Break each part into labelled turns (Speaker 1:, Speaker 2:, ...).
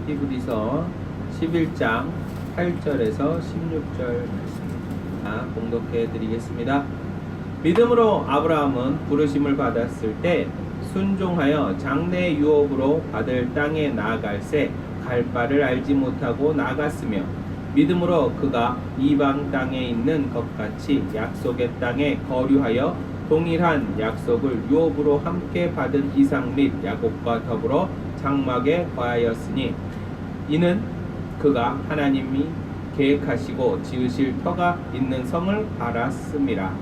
Speaker 1: 히브리서 11장 8절에서 16절 말씀 공독해 드리겠습니다. 믿음으로 아브라함은 부르심을 받았을 때 순종하여 장래 유업으로 받을 땅에 나아갈새 갈 바를 알지 못하고 나갔으며, 믿음으로 그가 이방 땅에 있는 것 같이 약속의 땅에 거류하여 동일한 약속을 유업으로 함께 받은 이삭 및 야곱과 더불어 장막에 거하였으니, 이는 그가 하나님이 계획하시고 지으실 터가 있는 성을 알았음이라.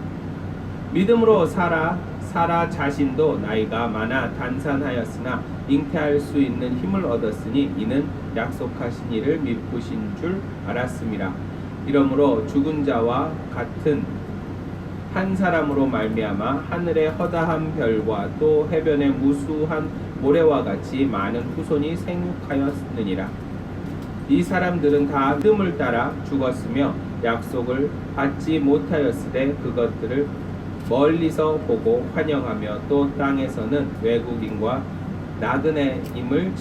Speaker 1: 믿음으로 사라 자신도 나이가 많아 단산하였으나 잉태할 수 있는 힘을 얻었으니, 이는 약속하신 이를 미쁘신 줄 알았음이라. 이러므로 죽은 자와 같은 한 사람으로 말미암아 하늘의 허다한 별과 또 해변의 무수한 모래와 같이 많은 후손이 생육하였느니라. 이 사람들은 다 믿음을 따라 죽었으며 약속을 받지 못하였으되 그것들을 멀리서 보고 환영하며 또 땅에서는 외국인과 나그네임을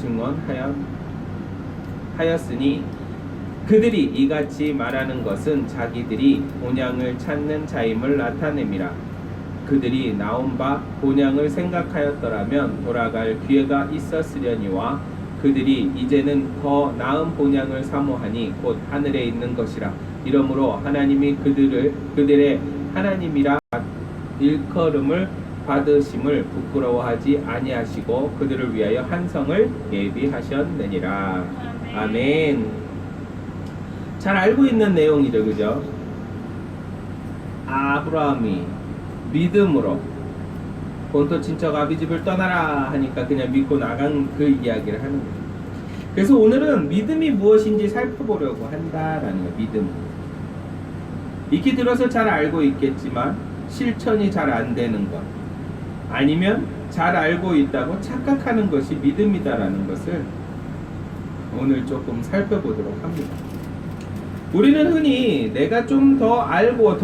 Speaker 1: 증언하였으니, 그들이 이같이 말하는 것은 자기들이 본향을 찾는 자임을 나타냄이라. 그들이 나온 바 본향을 생각하였더라면 돌아갈 기회가 있었으려니와, 그들이 이제는 더 나은 본향을 사모하니 곧 하늘에 있는 것이라. 이러므로 하나님이 그들의 하나님이라 일컬음을 받으심을 부끄러워하지 아니하시고 그들을 위하여 한 성을 예비하셨느니라. 아멘. 잘 알고 있는 내용이죠, 그죠? 아브라함이 믿음으로 본토 친척 아비집을 떠나라 하니까 그냥 믿고 나간 그 이야기를 하는 거예요. 그래서 오늘은 믿음이 무엇인지 살펴보려고 한다라는 거예요. 믿음. 익히 들어서 잘 알고 있겠지만 실천이 잘 안 되는 것, 아니면 잘 알고 있다고 착각하는 것이 믿음이다라는 것을 오늘 조금 살펴보도록 합니다. 우리는 흔히 내가 좀 더 알고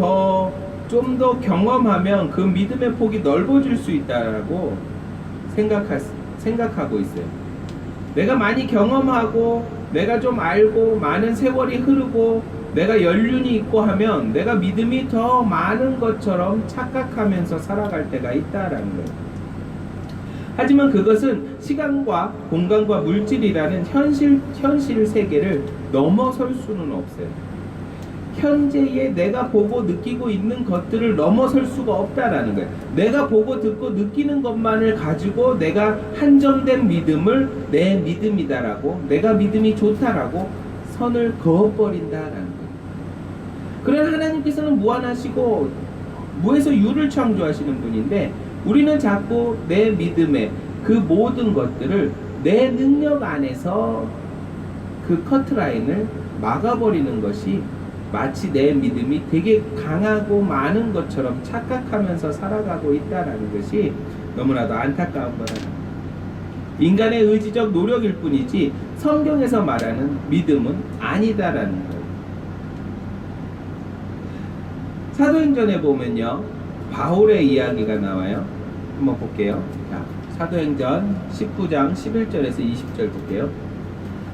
Speaker 1: 좀 더 경험하면 그 믿음의 폭이 넓어질 수 있다라고 생각하고 있어요. 내가 많이 경험하고 내가 좀 알고 많은 세월이 흐르고 내가 연륜이 있고 하면 내가 믿음이 더 많은 것처럼 착각하면서 살아갈 때가 있다라는 거예요. 하지만 그것은 시간과 공간과 물질이라는 현실 세계를 넘어설 수는 없어요. 현재의 내가 보고 느끼고 있는 것들을 넘어설 수가 없다라는 거예요. 내가 보고 듣고 느끼는 것만을 가지고 내가 한정된 믿음을 내 믿음이다라고, 내가 믿음이 좋다라고 선을 그어버린다라는 거예요. 그러나 하나님께서는 무한하시고 무에서 유를 창조하시는 분인데, 우리는 자꾸 내 믿음의 그 모든 것들을 내 능력 안에서 그 커트라인을 막아버리는 것이 마치 내 믿음이 되게 강하고 많은 것처럼 착각하면서 살아가고 있다는 것이 너무나도 안타까운 거예요. 인간의 의지적 노력일 뿐이지 성경에서 말하는 믿음은 아니다라는 거예요. 사도행전에 보면요, 바울의 이야기가 나와요. 한번 볼게요. 자, 사도행전 19장 11절에서 20절 볼게요.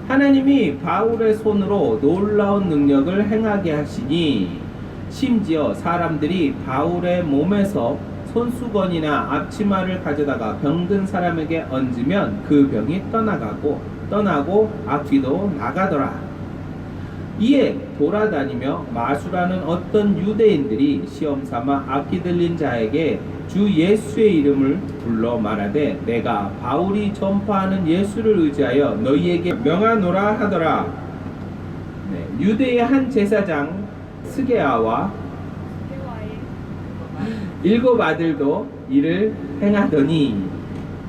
Speaker 1: 하나님이 바울의 손으로 놀라운 능력을 행하게 하시니, 심지어 사람들이 바울의 몸에서 손수건이나 앞치마를 가져다가 병든 사람에게 얹으면 그 병이 떠나고 악귀도 나가더라. 이에 돌아다니며 마술하는 어떤 유대인들이 시험삼아 악귀 들린 자에게 주 예수의 이름을 불러 말하되, 내가 바울이 전파하는 예수를 의지하여 너희에게 명하노라 하더라. 유대의 한 제사장 스게아와 7 아들도 이를 행하더니,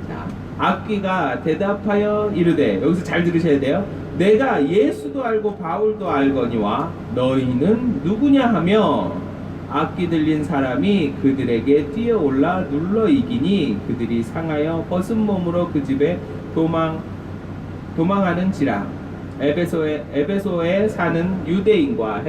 Speaker 1: 자, 악귀가 대답하여 이르되, 여기서 잘 들으셔야 돼요. 내가 예수도 알고 바울도 알거니와 너희는 누구냐 하며, 악귀 들린 사람이 그들에게 뛰어올라 눌러 이기니 그들이 상하여 벗은 몸으로 그 집에 도망하는지라. 에베소에 사는 유대인과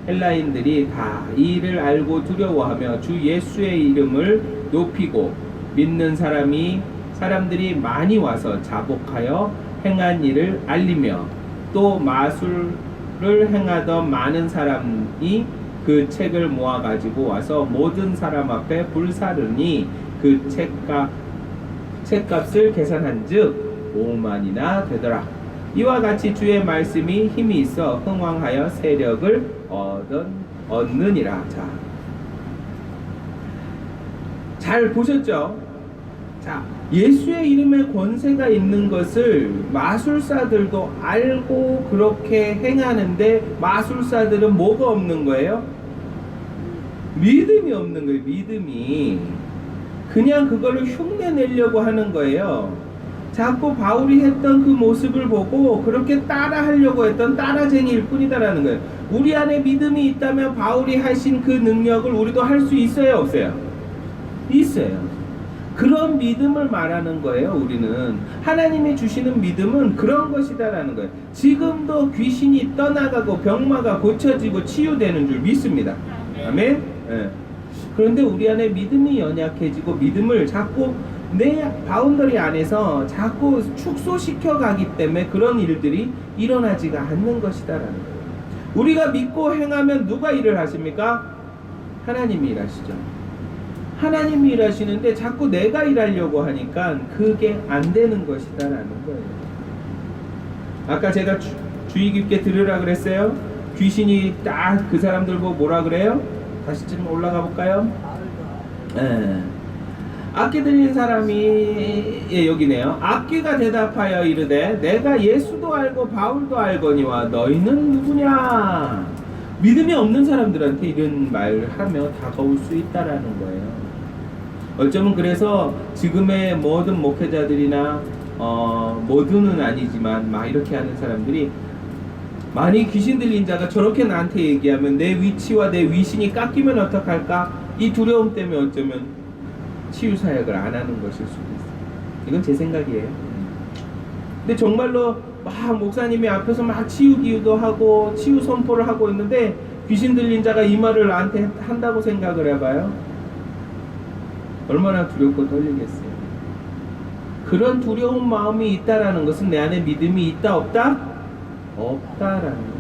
Speaker 1: 헬라인들이 다 이 일을 알고 두려워하며 주 예수의 이름을 높이고, 믿는 사람들이 많이 와서 자복하여 행한 일을 알리며 또 마술을 행하던 많은 사람이 그 책을 모아 가지고 와서 모든 사람 앞에 불사르니 그 책값을 계산한즉 5만이나 되더라. 이와 같이 주의 말씀이 힘이 있어 흥왕하여 세력을 얻느니라. 잘 보셨죠? 자, 예수의 이름에 권세가 있는 것을 마술사들도 알고 그렇게 행하는데 마술사들은 뭐가 없는 거예요? 믿음이 없는 거예요. 믿음이. 그냥 그걸로 흉내 내려고 하는 거예요. 자꾸 바울이 했던 그 모습을 보고 그렇게 따라 하려고 했던 따라쟁이일 뿐이다라는 거예요. 우리 안에 믿음이 있다면 바울이 하신 그 능력을 우리도 할 수 있어요, 없어요? 있어요. 그런 믿음을 말하는 거예요. 우리는 하나님이 주시는 믿음은 그런 것이다라는 거예요. 지금도 귀신이 떠나가고 병마가 고쳐지고 치유되는 줄 믿습니다. 아멘. 네. 그런데 우리 안에 믿음이 연약해지고 믿음을 자꾸 내 바운더리 안에서 자꾸 축소시켜 가기 때문에 그런 일들이 일어나지가 않는 것이다라는 거예요. 우리가 믿고 행하면 누가 일을 하십니까? 하나님이 일하시죠. 하나님이 일하시는데 자꾸 내가 일하려고 하니까 그게 안 되는 것이다라는 거예요. 아까 제가 주의 깊게 들으라 그랬어요. 귀신이 딱 그 사람들 보고 뭐라 그래요? 다시 좀 올라가 볼까요? 네. 악귀 들린 사람이 여기네요. 악귀가 대답하여 이르되 내가 예수도 알고 바울도 알거니와 너희는 누구냐? 믿음이 없는 사람들한테 이런 말을 하며 다가올 수 있다라는 거예요. 어쩌면 그래서 지금의 모든 목회자들이나 모두는 아니지만 막 이렇게 하는 사람들이 만약 귀신 들린 자가 저렇게 나한테 얘기하면 내 위치와 내 위신이 깎이면 어떡할까? 이 두려움 때문에 어쩌면 치유 사역을 안 하는 것일 수도 있어요. 이건 제 생각이에요. 근데 정말로 막 목사님이 앞에서 막 치유 기도도 하고 치유 선포를 하고 있는데 귀신 들린 자가 이 말을 나한테 한다고 생각을 해봐요. 얼마나 두렵고 떨리겠어요. 그런 두려운 마음이 있다라는 것은 내 안에 믿음이 있다 없다? 없다라는 거예요.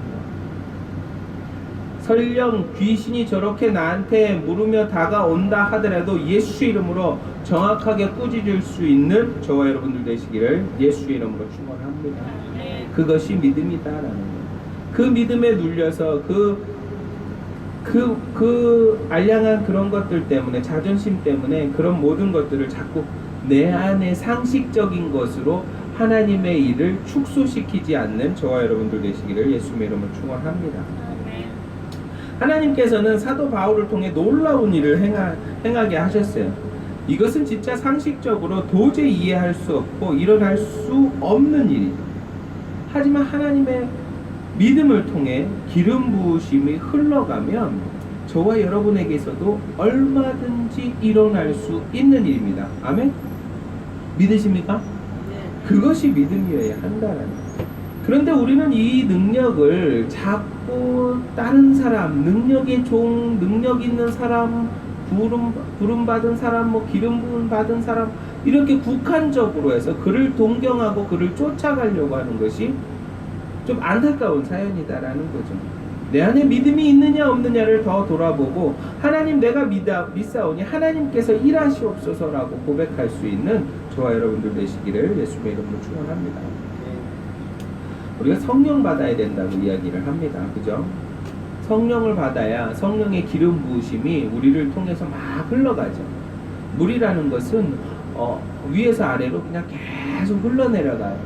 Speaker 1: 설령 귀신이 저렇게 나한테 물으며 다가온다 하더라도 예수의 이름으로 정확하게 꾸짖을 수 있는 저와 여러분들 되시기를 예수의 이름으로 축원합니다. 그것이 믿음이다라는 거예요. 그 믿음에 눌려서 그 알량한 그런 것들 때문에 자존심 때문에 그런 모든 것들을 자꾸 내 안에 상식적인 것으로 하나님의 일을 축소시키지 않는 저와 여러분들 되시기를 예수님의 이름으로 축원합니다. 하나님께서는 사도 바울을 통해 놀라운 일을 행하게 하셨어요. 이것은 진짜 상식적으로 도저히 이해할 수 없고 일어날 수 없는 일이죠. 하지만 하나님의 믿음을 통해 기름 부으심이 흘러가면 저와 여러분에게서도 얼마든지 일어날 수 있는 일입니다. 아멘? 믿으십니까? 그것이 믿음이어야 한다는 거예요. 그런데 우리는 이 능력을 자꾸 다른 사람, 능력의 종, 능력 있는 사람, 부름 받은 사람, 뭐 기름 부음 받은 사람 이렇게 국한적으로 해서 그를 동경하고 그를 쫓아가려고 하는 것이 좀 안타까운 사연이다라는 거죠. 내 안에 믿음이 있느냐 없느냐를 더 돌아보고 하나님 내가 믿사오니 하나님께서 일하시옵소서라고 고백할 수 있는 저와 여러분들 되시기를 예수님의 이름으로 축원합니다. 우리가 성령 받아야 된다고 이야기를 합니다. 그죠? 성령을 받아야 성령의 기름 부으심이 우리를 통해서 막 흘러가죠. 물이라는 것은 위에서 아래로 그냥 계속 흘러내려가요.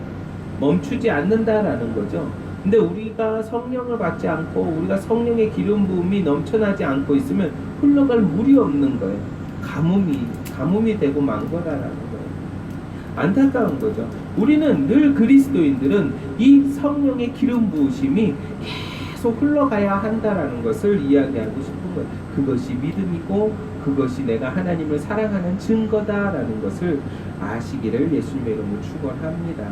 Speaker 1: 멈추지 않는다라는 거죠. 근데 우리가 성령을 받지 않고 우리가 성령의 기름 부음이 넘쳐나지 않고 있으면 흘러갈 물이 없는 거예요. 가뭄이 되고 만 거다라는 거예요. 안타까운 거죠. 우리는 늘 그리스도인들은 이 성령의 기름 부으심이 계속 흘러가야 한다라는 것을 이야기하고 싶은 거예요. 그것이 믿음이고 그것이 내가 하나님을 사랑하는 증거다라는 것을 아시기를 예수님의 이름으로 축원합니다.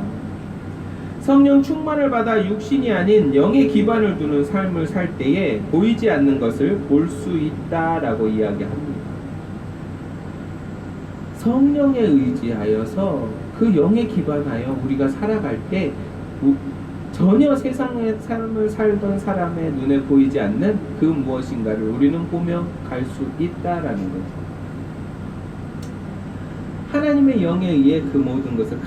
Speaker 1: 성령 충만을 받아 육신이 아닌 영의 기반을 두는 삶을 살 때에 보이지 않는 것을 볼 수 있다라고 이야기합니다. 성령에 의지하여서 그 영에 기반하여 우리가 살아갈 때 전혀 세상의 삶을 살던 사람의 눈에 보이지 않는 그 무엇인가를 우리는 보며 갈 수 있다라는 거죠. 하나님의 영에 의해 그 모든 것을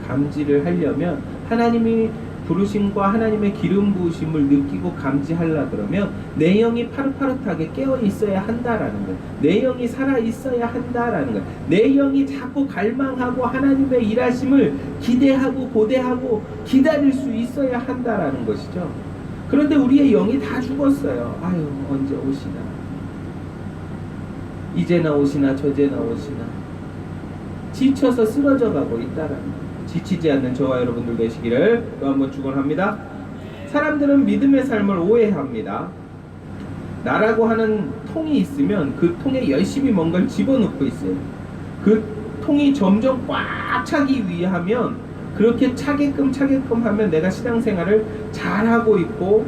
Speaker 1: 감지를 하려면, 하나님이 부르심과 하나님의 기름 부으심을 느끼고 감지하려 그러면 내 영이 파릇파릇하게 깨어 있어야 한다라는 거예요. 내 영이 살아 있어야 한다라는 거예요. 내 영이 자꾸 갈망하고 하나님의 일하심을 기대하고 고대하고 기다릴 수 있어야 한다라는 것이죠. 그런데 우리의 영이 다 죽었어요. 아유, 언제 오시나, 이제나 오시나 저제나 오시나, 지쳐서 쓰러져 가고 있다라는 거예요. 지치지 않는 저와 여러분들 되시기를 또 한번 축원합니다. 사람들은 믿음의 삶을 오해합니다. 나라고 하는 통이 있으면 그 통에 열심히 뭔가를 집어넣고 있어요. 그 통이 점점 꽉 차기 위하면, 그렇게 차게끔 하면 내가 신앙생활을 잘하고 있고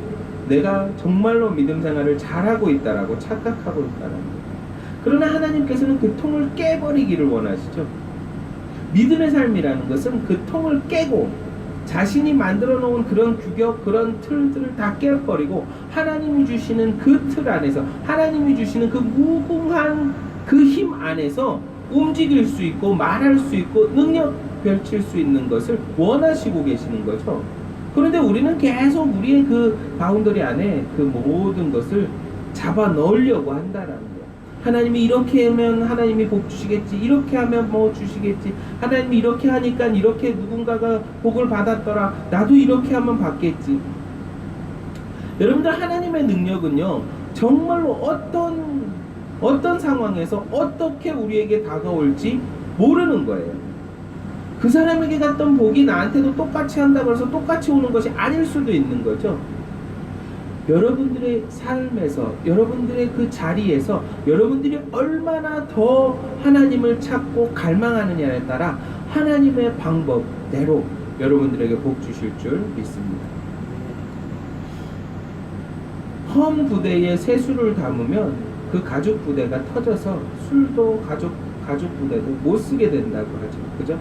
Speaker 1: 내가 정말로 믿음 생활을 잘하고 있다라고 착각하고 있다는 거예요. 그러나 하나님께서는 그 통을 깨버리기를 원하시죠. 믿음의 삶이라는 것은 그 통을 깨고 자신이 만들어 놓은 그런 규격, 그런 틀들을 다 깨버리고 하나님이 주시는 그 틀 안에서, 하나님이 주시는 그 무궁한 그 힘 안에서 움직일 수 있고 말할 수 있고 능력 펼칠 수 있는 것을 원하시고 계시는 거죠. 그런데 우리는 계속 우리의 그 바운더리 안에 그 모든 것을 잡아 넣으려고 한다라는 거예요. 하나님이 이렇게 하면 하나님이 복 주시겠지, 이렇게 하면 뭐 주시겠지, 하나님이 이렇게 하니까 이렇게 누군가가 복을 받았더라, 나도 이렇게 하면 받겠지. 여러분들, 하나님의 능력은요 정말로 어떤 상황에서 어떻게 우리에게 다가올지 모르는 거예요. 그 사람에게 갔던 복이 나한테도 똑같이 한다고 해서 똑같이 오는 것이 아닐 수도 있는 거죠. 여러분들의 삶에서, 여러분들의 그 자리에서 여러분들이 얼마나 더 하나님을 찾고 갈망하느냐에 따라 하나님의 방법대로 여러분들에게 복 주실 줄 믿습니다. 험 부대에 새술을 담으면 그 가죽 부대가 터져서 술도 가죽 부대도 못 쓰게 된다고 하죠. 그죠?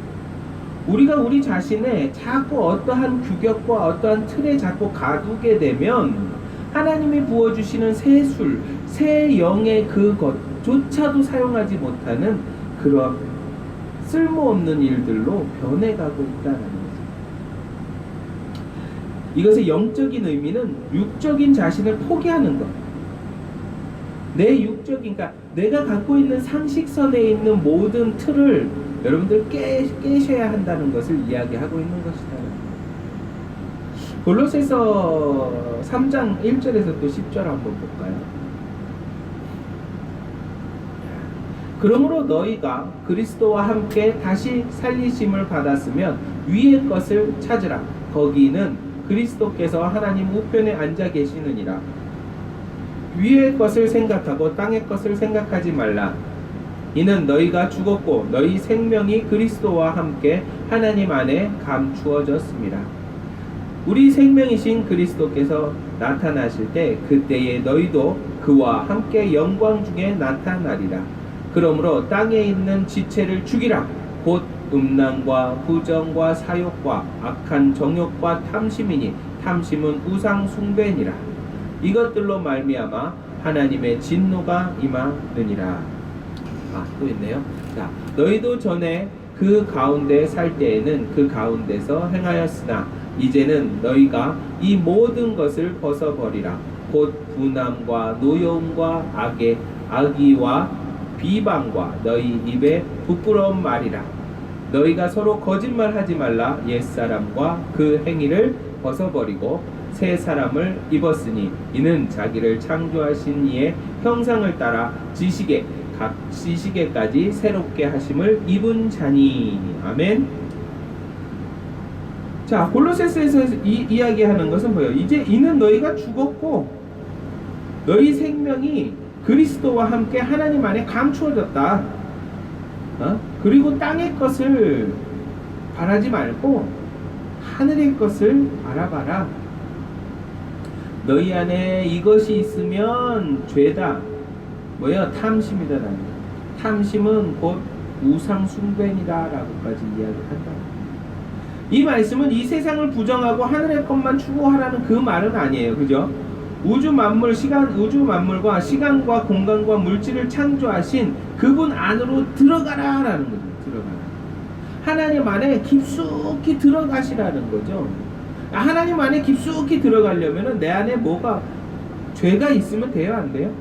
Speaker 1: 우리가 우리 자신의 자꾸 어떠한 규격과 어떠한 틀에 자꾸 가두게 되면 하나님이 부어주시는 새 술, 새 영의 그것조차도 사용하지 못하는 그런 쓸모없는 일들로 변해가고 있다는 거죠. 이것의 영적인 의미는 육적인 자신을 포기하는 것. 내 육적인, 그러니까 내가 갖고 있는 상식선에 있는 모든 틀을 여러분들 깨셔야 한다는 것을 이야기하고 있는 것이다. 골로새서 3장 1절에서 또 10절 한번 볼까요? 그러므로 너희가 그리스도와 함께 다시 살리심을 받았으면 위의 것을 찾으라. 거기는 그리스도께서 하나님 우편에 앉아 계시느니라. 위의 것을 생각하고 땅의 것을 생각하지 말라. 이는 너희가 죽었고 너희 생명이 그리스도와 함께 하나님 안에 감추어졌습니다. 우리 생명이신 그리스도께서 나타나실 때 그때에 너희도 그와 함께 영광 중에 나타나리라. 그러므로 땅에 있는 지체를 죽이라. 곧 음란과 부정과 사욕과 악한 정욕과 탐심이니 탐심은 우상 숭배니라. 이것들로 말미암아 하나님의 진노가 임하느니라. 또 있네요. 자, 너희도 전에 그 가운데 살 때에는 그 가운데서 행하였으나 이제는 너희가 이 모든 것을 벗어버리라. 곧 분함과 노여움과 악의와 비방과 너희 입에 부끄러운 말이라. 너희가 서로 거짓말하지 말라. 옛사람과 그 행위를 벗어버리고 새 사람을 입었으니 이는 자기를 창조하신 이의 형상을 따라 각 지식에까지 새롭게 하심을 입은 자니. 아멘. 자, 골로새서에서 이야기하는 것은 뭐예요? 이제 이는 너희가 죽었고 너희 생명이 그리스도와 함께 하나님 안에 감추어졌다. 그리고 땅의 것을 바라지 말고 하늘의 것을 알아봐라. 너희 안에 이것이 있으면 죄다. 뭐야? 탐심이다. 탐심은 곧 우상 숭배니다라고까지 이야기한다. 이 말씀은 이 세상을 부정하고 하늘의 것만 추구하라는 그 말은 아니에요. 그죠? 우주 만물과 시간과 공간과 물질을 창조하신 그분 안으로 들어가라라는 거죠. 들어가라. 하나님 안에 깊숙이 들어가시라는 거죠. 하나님 안에 깊숙이 들어가려면은 내 안에 뭐가 죄가 있으면 돼요, 안 돼요?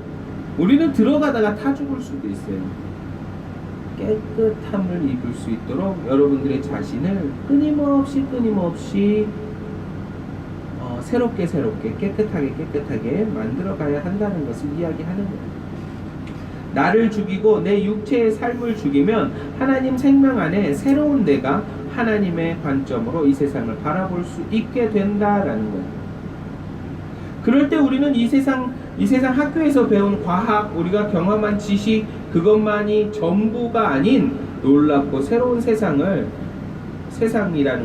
Speaker 1: 우리는 들어가다가 타 죽을 수도 있어요. 깨끗함을 입을 수 있도록 여러분들의 자신을 끊임없이 새롭게 깨끗하게 만들어 가야 한다는 것을 이야기하는 거예요. 나를 죽이고 내 육체의 삶을 죽이면 하나님 생명 안에 새로운 내가 하나님의 관점으로 이 세상을 바라볼 수 있게 된다라는 거예요. 그럴 때 우리는 이 세상 학교에서 배운 과학, 우리가 경험한 지식, 그것만이 전부가 아닌 놀랍고 새로운 세상이라는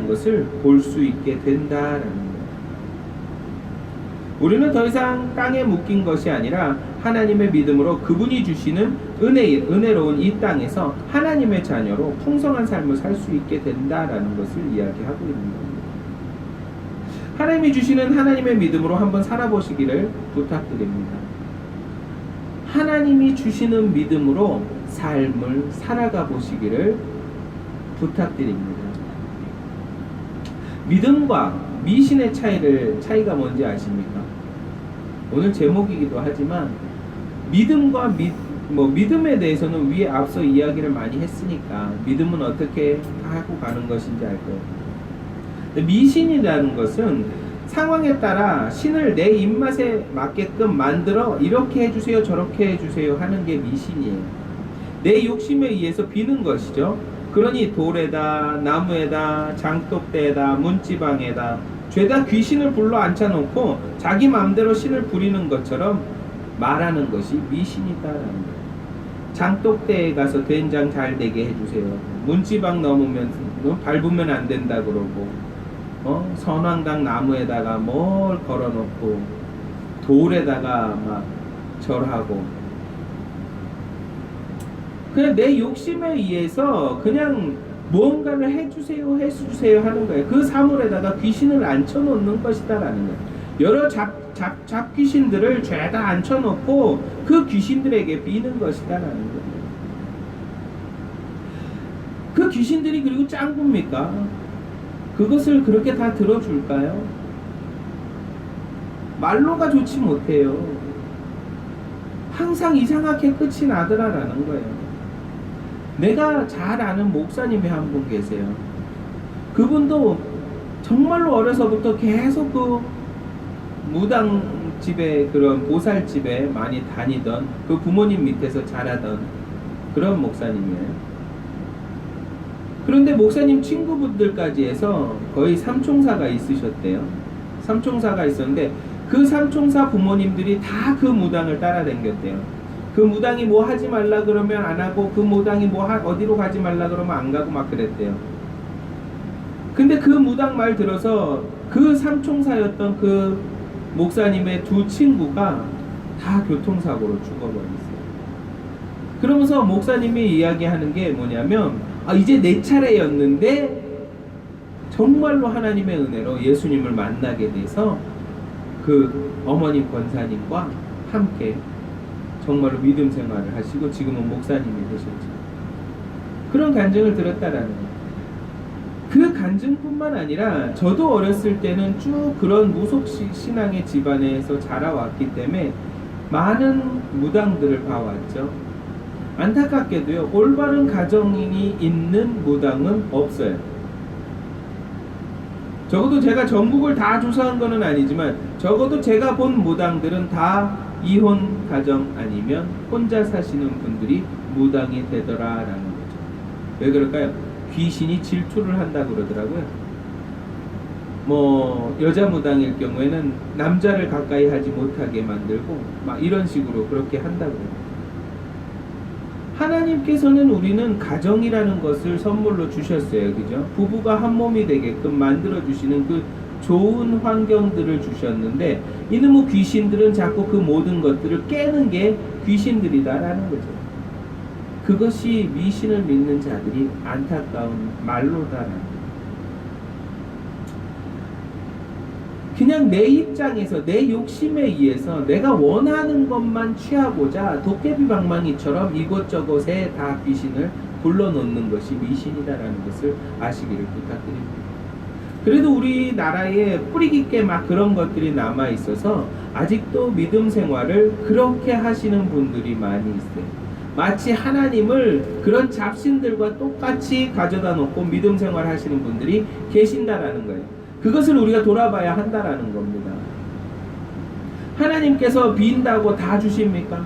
Speaker 1: 것을 볼 수 있게 된다라는 거예요. 우리는 더 이상 땅에 묶인 것이 아니라 하나님의 믿음으로 그분이 주시는 은혜로운 이 땅에서 하나님의 자녀로 풍성한 삶을 살 수 있게 된다라는 것을 이야기하고 있는 겁니다. 하나님이 주시는 하나님의 믿음으로 한번 살아보시기를 부탁드립니다. 하나님이 주시는 믿음으로 삶을 살아가 보시기를 부탁드립니다. 믿음과 미신의 차이가 뭔지 아십니까? 오늘 제목이기도 하지만 믿음과 믿음에 대해서는 위에 앞서 이야기를 많이 했으니까 믿음은 어떻게 하고 가는 것인지 알 거예요. 미신이라는 것은 상황에 따라 신을 내 입맛에 맞게끔 만들어 이렇게 해주세요 저렇게 해주세요 하는 게 미신이에요. 내 욕심에 의해서 비는 것이죠. 그러니 돌에다 나무에다 장독대에다 문지방에다 죄다 귀신을 불러 앉혀놓고 자기 마음대로 신을 부리는 것처럼 말하는 것이 미신이다라는 거예요. 장독대에 가서 된장 잘 되게 해주세요. 문지방 넘으면 밟으면 안 된다 그러고 선왕당 나무에다가 뭘 걸어놓고 돌에다가 막 절하고 그냥 내 욕심에 의해서 그냥 무언가를 해주세요 하는 거예요. 그 사물에다가 귀신을 앉혀놓는 것이다라는 거예요. 여러 잡귀신들을 죄다 앉혀놓고 그 귀신들에게 비는 것이다라는 거예요. 그 귀신들이 그리고 짱구입니까? 그것을 그렇게 다 들어줄까요? 말로가 좋지 못해요. 항상 이상하게 끝이 나더라라는 거예요. 내가 잘 아는 목사님이 한 분 계세요. 그분도 정말로 어려서부터 계속 그 무당집에 그런 보살집에 많이 다니던 그 부모님 밑에서 자라던 그런 목사님이에요. 그런데 목사님 친구분들까지 해서 거의 삼총사가 있으셨대요. 삼총사가 있었는데 그 삼총사 부모님들이 다 그 무당을 따라다녔대요. 그 무당이 뭐 하지 말라 그러면 안 하고 그 무당이 어디로 가지 말라 그러면 안 가고 막 그랬대요. 근데 그 무당 말 들어서 그 삼총사였던 그 목사님의 두 친구가 다 교통사고로 죽어버렸어요. 그러면서 목사님이 이야기하는 게 뭐냐면 이제 내 차례였는데 정말로 하나님의 은혜로 예수님을 만나게 돼서 그 어머님 권사님과 함께 정말로 믿음 생활을 하시고 지금은 목사님이 되셨죠. 그런 간증을 들었다라는 거예요. 그 간증뿐만 아니라 저도 어렸을 때는 쭉 그런 무속신앙의 집안에서 자라왔기 때문에 많은 무당들을 봐왔죠. 안타깝게도요, 올바른 가정이 있는 무당은 없어요. 적어도 제가 전국을 다 조사한 거는 아니지만 적어도 제가 본 무당들은 다 이혼 가정 아니면 혼자 사시는 분들이 무당이 되더라라는 거죠. 왜 그럴까요? 귀신이 질투를 한다고 그러더라고요. 뭐 여자 무당일 경우에는 남자를 가까이 하지 못하게 만들고 막 이런 식으로 그렇게 한다고 그래요. 하나님께서는 우리는 가정이라는 것을 선물로 주셨어요. 그죠? 부부가 한 몸이 되게끔 만들어 주시는 그 좋은 환경들을 주셨는데 이놈의 귀신들은 자꾸 그 모든 것들을 깨는 게 귀신들이다라는 거죠. 그것이 미신을 믿는 자들이 안타까운 말로다라는 거예요. 그냥 내 입장에서 내 욕심에 의해서 내가 원하는 것만 취하고자 도깨비 방망이처럼 이곳저곳에 다 귀신을 불러넣는 것이 미신이다라는 것을 아시기를 부탁드립니다. 그래도 우리나라에 뿌리 깊게 막 그런 것들이 남아 있어서 아직도 믿음 생활을 그렇게 하시는 분들이 많이 있어요. 마치 하나님을 그런 잡신들과 똑같이 가져다 놓고 믿음 생활 하시는 분들이 계신다라는 거예요. 그것을 우리가 돌아봐야 한다라는 겁니다. 하나님께서 빈다고 다 주십니까?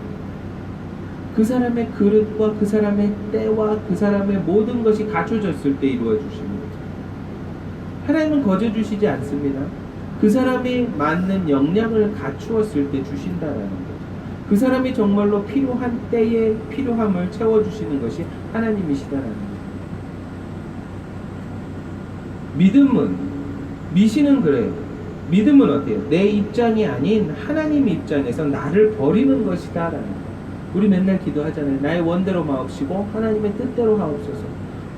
Speaker 1: 그 사람의 그릇과 그 사람의 때와 그 사람의 모든 것이 갖춰졌을 때 이루어 주십니다. 하나님은 거저 주시지 않습니다. 그 사람이 맞는 역량을 갖추었을 때 주신다라는 거죠. 그 사람이 정말로 필요한 때에 필요함을 채워주시는 것이 하나님이시다라는 거죠. 믿음은, 미신은 그래요. 믿음은 어때요? 내 입장이 아닌 하나님 입장에서 나를 버리는 것이다라는 거예요. 우리 맨날 기도하잖아요. 나의 원대로 마옵시고 하나님의 뜻대로 하옵소서.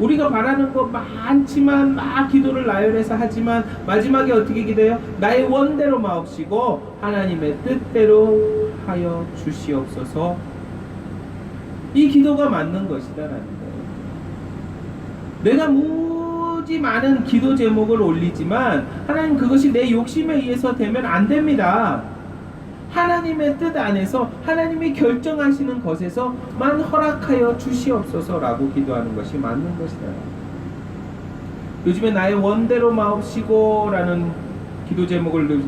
Speaker 1: 우리가 바라는 거 많지만 막 기도를 나열해서 하지만 마지막에 어떻게 기도해요? 나의 원대로 마옵시고 하나님의 뜻대로 하여 주시옵소서. 이 기도가 맞는 것이다라는 거예요. 내가 무지 많은 기도 제목을 올리지만 하나님 그것이 내 욕심에 의해서 되면 안 됩니다. 하나님의 뜻 안에서 하나님이 결정하시는 것에서만 허락하여 주시옵소서라고 기도하는 것이 맞는 것이다. 요즘에 나의 원대로 마옵시고 라는 기도 제목을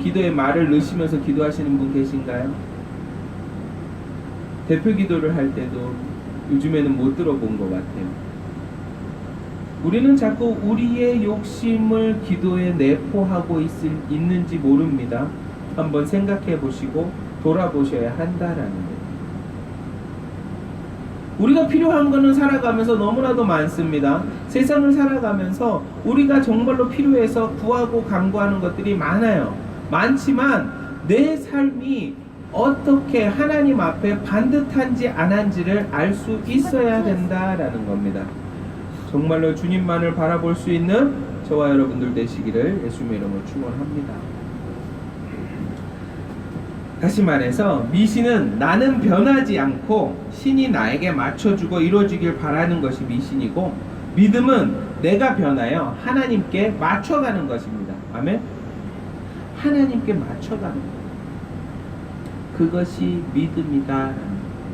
Speaker 1: 기도의 말을 넣으시면서 기도하시는 분 계신가요? 대표 기도를 할 때도 요즘에는 못 들어본 것 같아요. 우리는 자꾸 우리의 욕심을 기도에 내포하고 있는지 모릅니다. 한번 생각해 보시고 돌아보셔야 한다라는 거예요. 우리가 필요한 거는 살아가면서 너무나도 많습니다. 세상을 살아가면서 우리가 정말로 필요해서 구하고 간구하는 것들이 많아요. 많지만 내 삶이 어떻게 하나님 앞에 반듯한지 안 한지를 알 수 있어야 된다라는 겁니다. 정말로 주님만을 바라볼 수 있는 저와 여러분들 되시기를 예수님의 이름으로 축원합니다. 다시 말해서 미신은 나는 변하지 않고 신이 나에게 맞춰주고 이루어지길 바라는 것이 미신이고, 믿음은 내가 변하여 하나님께 맞춰가는 것입니다. 아멘? 하나님께 맞춰가는 것, 그것이 믿음이다.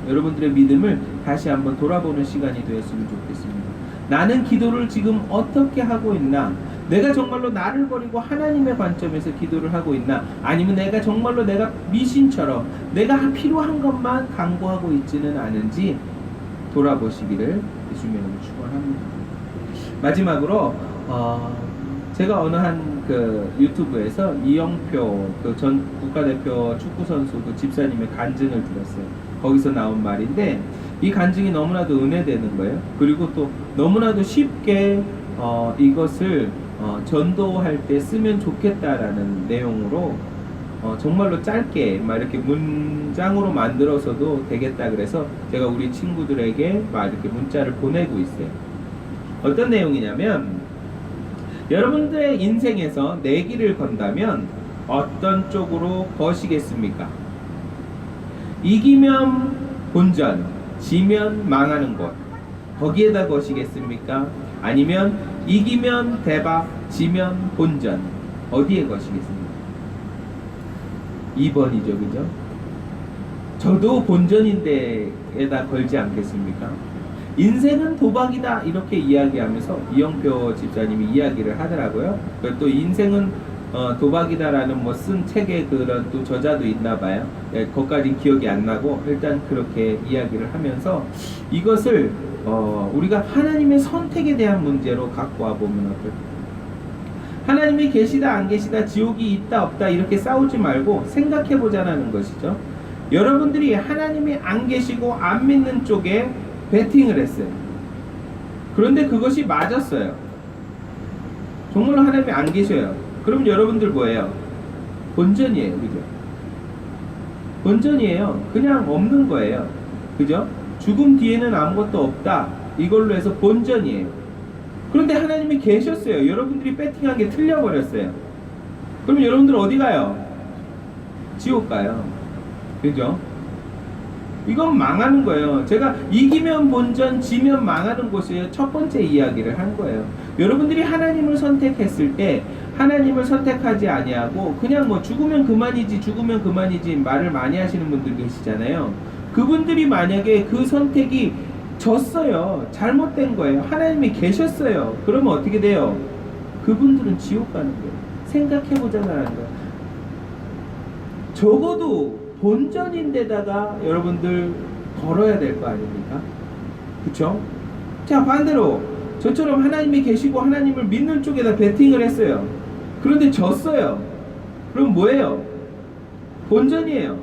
Speaker 1: 여러분들의 믿음을 다시 한번 돌아보는 시간이 되었으면 좋겠습니다. 나는 기도를 지금 어떻게 하고 있나? 내가 정말로 나를 버리고 하나님의 관점에서 기도를 하고 있나? 아니면 내가 정말로 내가 미신처럼 내가 필요한 것만 간구하고 있지는 않은지 돌아보시기를 예수님의 이름으로 축원합니다. 마지막으로 제가 어느 한 그 유튜브에서 이영표 그 전 국가대표 축구 선수 그 집사님의 간증을 들었어요. 거기서 나온 말인데 이 간증이 너무나도 은혜되는 거예요. 그리고 또 너무나도 쉽게 이것을 전도할 때 쓰면 좋겠다라는 내용으로 정말로 짧게 막 이렇게 문장으로 만들어서도 되겠다 그래서 제가 우리 친구들에게 막 이렇게 문자를 보내고 있어요. 어떤 내용이냐면, 여러분들의 인생에서 내기를 건다면 어떤 쪽으로 거시겠습니까? 이기면 본전, 지면 망하는 곳, 거기에다 거시겠습니까? 아니면 이기면 대박, 지면 본전, 어디에 거시겠습니까? 2번이죠, 그죠? 저도 본전인데에다 걸지 않겠습니까? 인생은 도박이다 이렇게 이야기하면서 이영표 집사님이 이야기를 하더라고요. 또 인생은 도박이다라는 뭐 쓴 책에 그런 또 저자도 있나 봐요. 예, 그것까지 기억이 안 나고 일단 그렇게 이야기를 하면서 이것을 우리가 하나님의 선택에 대한 문제로 갖고 와 보면 어떨까? 하나님이 계시다 안 계시다, 지옥이 있다 없다 이렇게 싸우지 말고 생각해 보자라는 것이죠. 여러분들이 하나님이 안 계시고 안 믿는 쪽에 베팅을 했어요. 그런데 그것이 맞았어요. 정말로 하나님이 안 계셔요. 그럼 여러분들 뭐예요? 본전이에요. 그죠? 본전이에요. 그냥 없는 거예요. 그죠? 죽음 뒤에는 아무것도 없다. 이걸로 해서 본전이에요. 그런데 하나님이 계셨어요. 여러분들이 배팅한 게 틀려버렸어요. 그럼 여러분들 어디 가요? 지옥 가요. 그죠? 이건 망하는 거예요. 제가 이기면 본전, 지면 망하는 곳이에요. 첫 번째 이야기를 한 거예요. 여러분들이 하나님을 선택했을 때 하나님을 선택하지 아니하고 그냥 뭐 죽으면 그만이지 말을 많이 하시는 분들 계시잖아요. 그분들이 만약에 그 선택이 졌어요. 잘못된 거예요. 하나님이 계셨어요. 그러면 어떻게 돼요? 그분들은 지옥 가는 거예요. 생각해보자라는 거예요. 적어도 본전인데다가 여러분들 걸어야 될 거 아닙니까? 그쵸? 자, 반대로 저처럼 하나님이 계시고 하나님을 믿는 쪽에다 베팅을 했어요. 그런데 졌어요. 그럼 뭐예요? 본전이에요.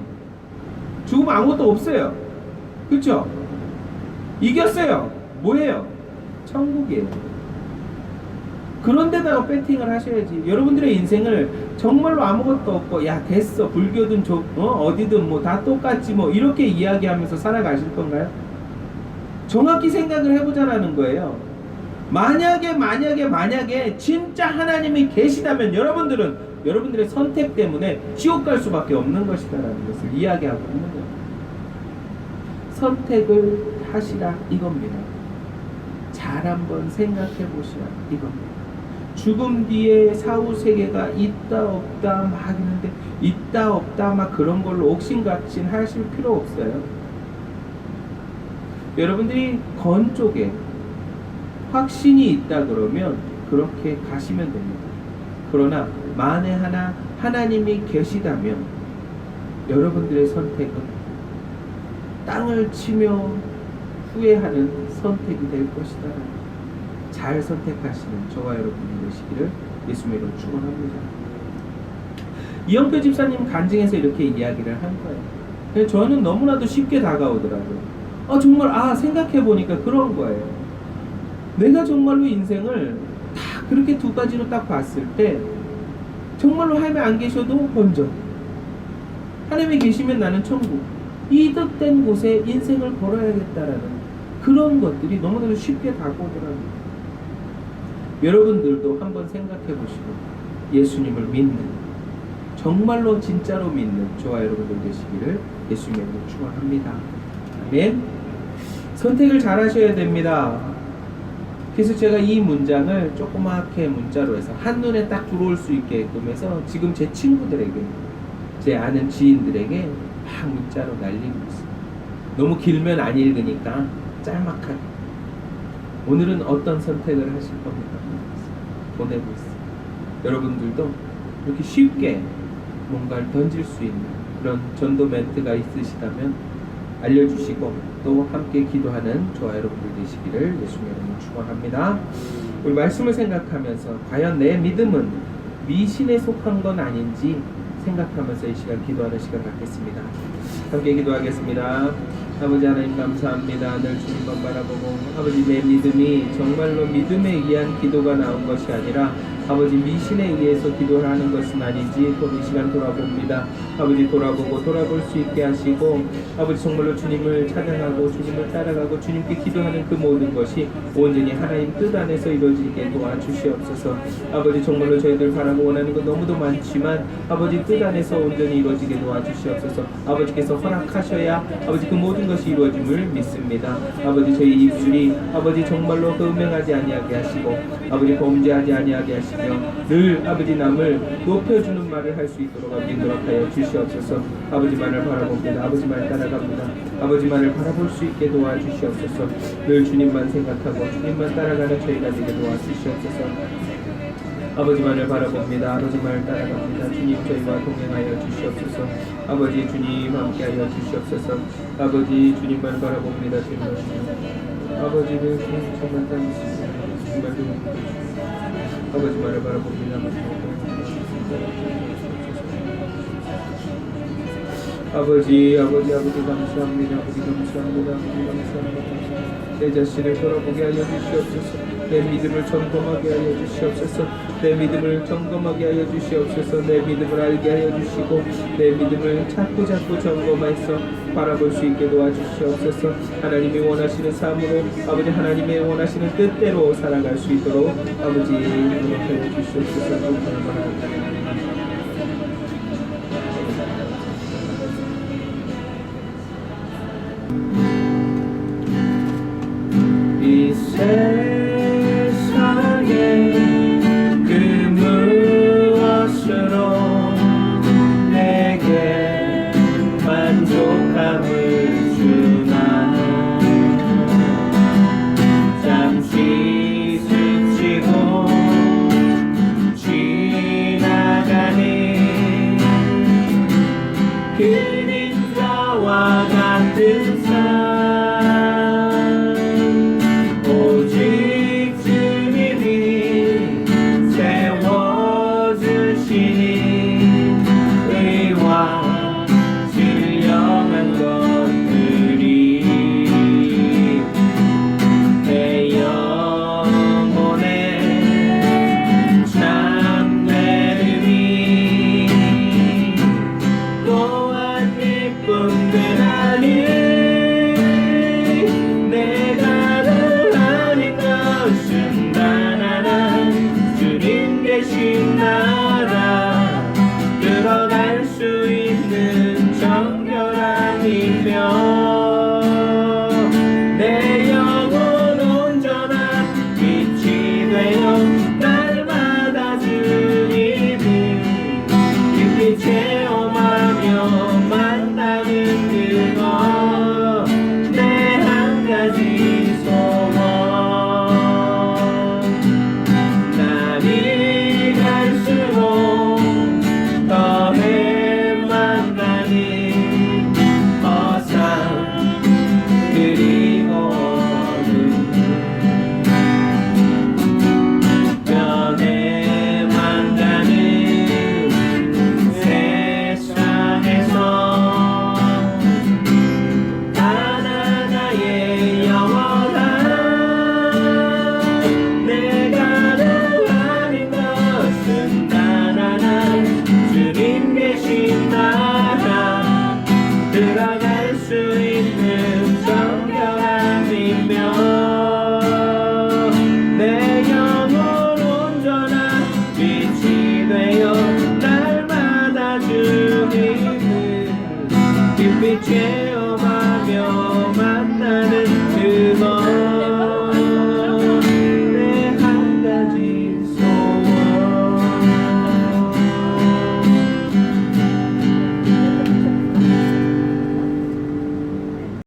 Speaker 1: 죽으면 아무것도 없어요. 그쵸? 이겼어요. 뭐예요? 천국이에요. 그런데다가 배팅을 하셔야지. 여러분들의 인생을 정말로 아무것도 없고 야 됐어 불교든 어디든 뭐 다 똑같지 뭐 이렇게 이야기하면서 살아가실 건가요? 정확히 생각을 해보자라는 거예요. 만약에 진짜 하나님이 계시다면 여러분들의 선택 때문에 지옥 갈 수밖에 없는 것이다라는 것을 이야기하고 있는 거예요. 선택을 하시라 이겁니다. 잘 한번 생각해 보시라 이겁니다. 죽음 뒤에 사후세계가 있다 없다 막 하는데 있다 없다 막 그런 걸로 옥신각신 하실 필요 없어요. 여러분들이 건 쪽에 확신이 있다 그러면 그렇게 가시면 됩니다. 그러나 만에 하나 하나님이 계시다면 여러분들의 선택은 땅을 치며 후회하는 선택이 될 것이다. 잘 선택하시는 저와 여러분이 되시기를 예수님의 이름으로 축원합니다. 이영표 집사님 간증에서 이렇게 이야기를 한 거예요. 저는 너무나도 쉽게 다가오더라고요. 정말 생각해보니까 그런 거예요. 내가 정말로 인생을 다 그렇게 두 가지로 딱 봤을 때 정말로 하나님 안 계셔도 본전, 하나님이 계시면 나는 천국, 이득된 곳에 인생을 걸어야겠다라는 그런 것들이 너무나도 쉽게 다가오더라고요. 여러분들도 한번 생각해 보시고 예수님을 믿는, 정말로 진짜로 믿는 저와 여러분들 되시기를 예수님의 이름으로 축원합니다. 아멘. 선택을 잘 하셔야 됩니다. 그래서 제가 이 문장을 조그맣게 문자로 해서 한눈에 딱 들어올 수 있게끔 해서 지금 제 친구들에게, 제 아는 지인들에게 막 문자로 날리고 있어요. 너무 길면 안 읽으니까 짤막하게 오늘은 어떤 선택을 하실 겁니까? 보내고 있어요. 여러분들도 이렇게 쉽게 뭔가를 던질 수 있는 그런 전도 멘트가 있으시다면 알려주시고 또 함께 기도하는 저와 여러분들 되시기를 예수님의 이름으로 축원합니다. 우리 말씀을 생각하면서 과연 내 믿음은 미신에 속한 건 아닌지 생각하면서 이 시간 기도하는 시간 갖겠습니다. 함께 기도하겠습니다. 아버지 하나님 감사합니다. 늘 주님만 바라보고 아버지 내 믿음이 정말로 믿음에 의한 기도가 나온 것이 아니라 아버지 미신에 의해서 기도하는 것은 아닌지 또 이 시간 돌아봅니다. 아버지 돌아보고 돌아볼 수 있게 하시고 아버지 정말로 주님을 찬양하고 주님을 따라가고 주님께 기도하는 그 모든 것이 온전히 하나님 뜻 안에서 이루어지게 도와주시옵소서. 아버지 정말로 저희들 바라고 원하는 것 너무도 많지만 아버지 뜻 안에서 온전히 이루어지게 도와주시옵소서. 아버지께서 허락하셔야 아버지 그 모든 것이 이루어짐을 믿습니다. 아버지 저희 입술이 아버지 정말로 음행하지 아니하게 하시고 아버지 범죄하지 아니하게 하시며 늘 아버지 남을 높여주는 말을 할 수 있도록 아버지 노력하여 주시옵소서. 아버지만을 바라봅니다. 아버지만을 따라갑니다. 아버지만을 바라볼 수 있게 도와주시옵소서. 늘 주님만 생각하고 주님만 따라가는 저희가 되게 도와주시옵소서. 아버지만을 바라봅니다. 아버지만을 따라갑니다. 주님 저희와 동행하여 주시옵소서. 아버지 주님 함께하여 주시옵소서. 아버지 주님만 바라봅니다. 주님 아버지를 정말 닮으시고 정말 아버지만을 바라봅니다. 아버지 감사합니다. 아버지 감사합니다. 내 자신을 돌아보게 하여 주시옵소서. 내 믿음을 점검하게 하여 주시옵소서. 내 믿음을 점검하게 하여 주시옵소서. 내 믿음을 알게 하여 주시고 내 믿음을 자꾸 점검해서 바라볼 수 있게 도와주시옵소서. 하나님이 원하시는 삶으로 아버지 하나님의 원하시는 뜻대로 살아갈 수 있도록 아버지 인도하여 주시옵소서.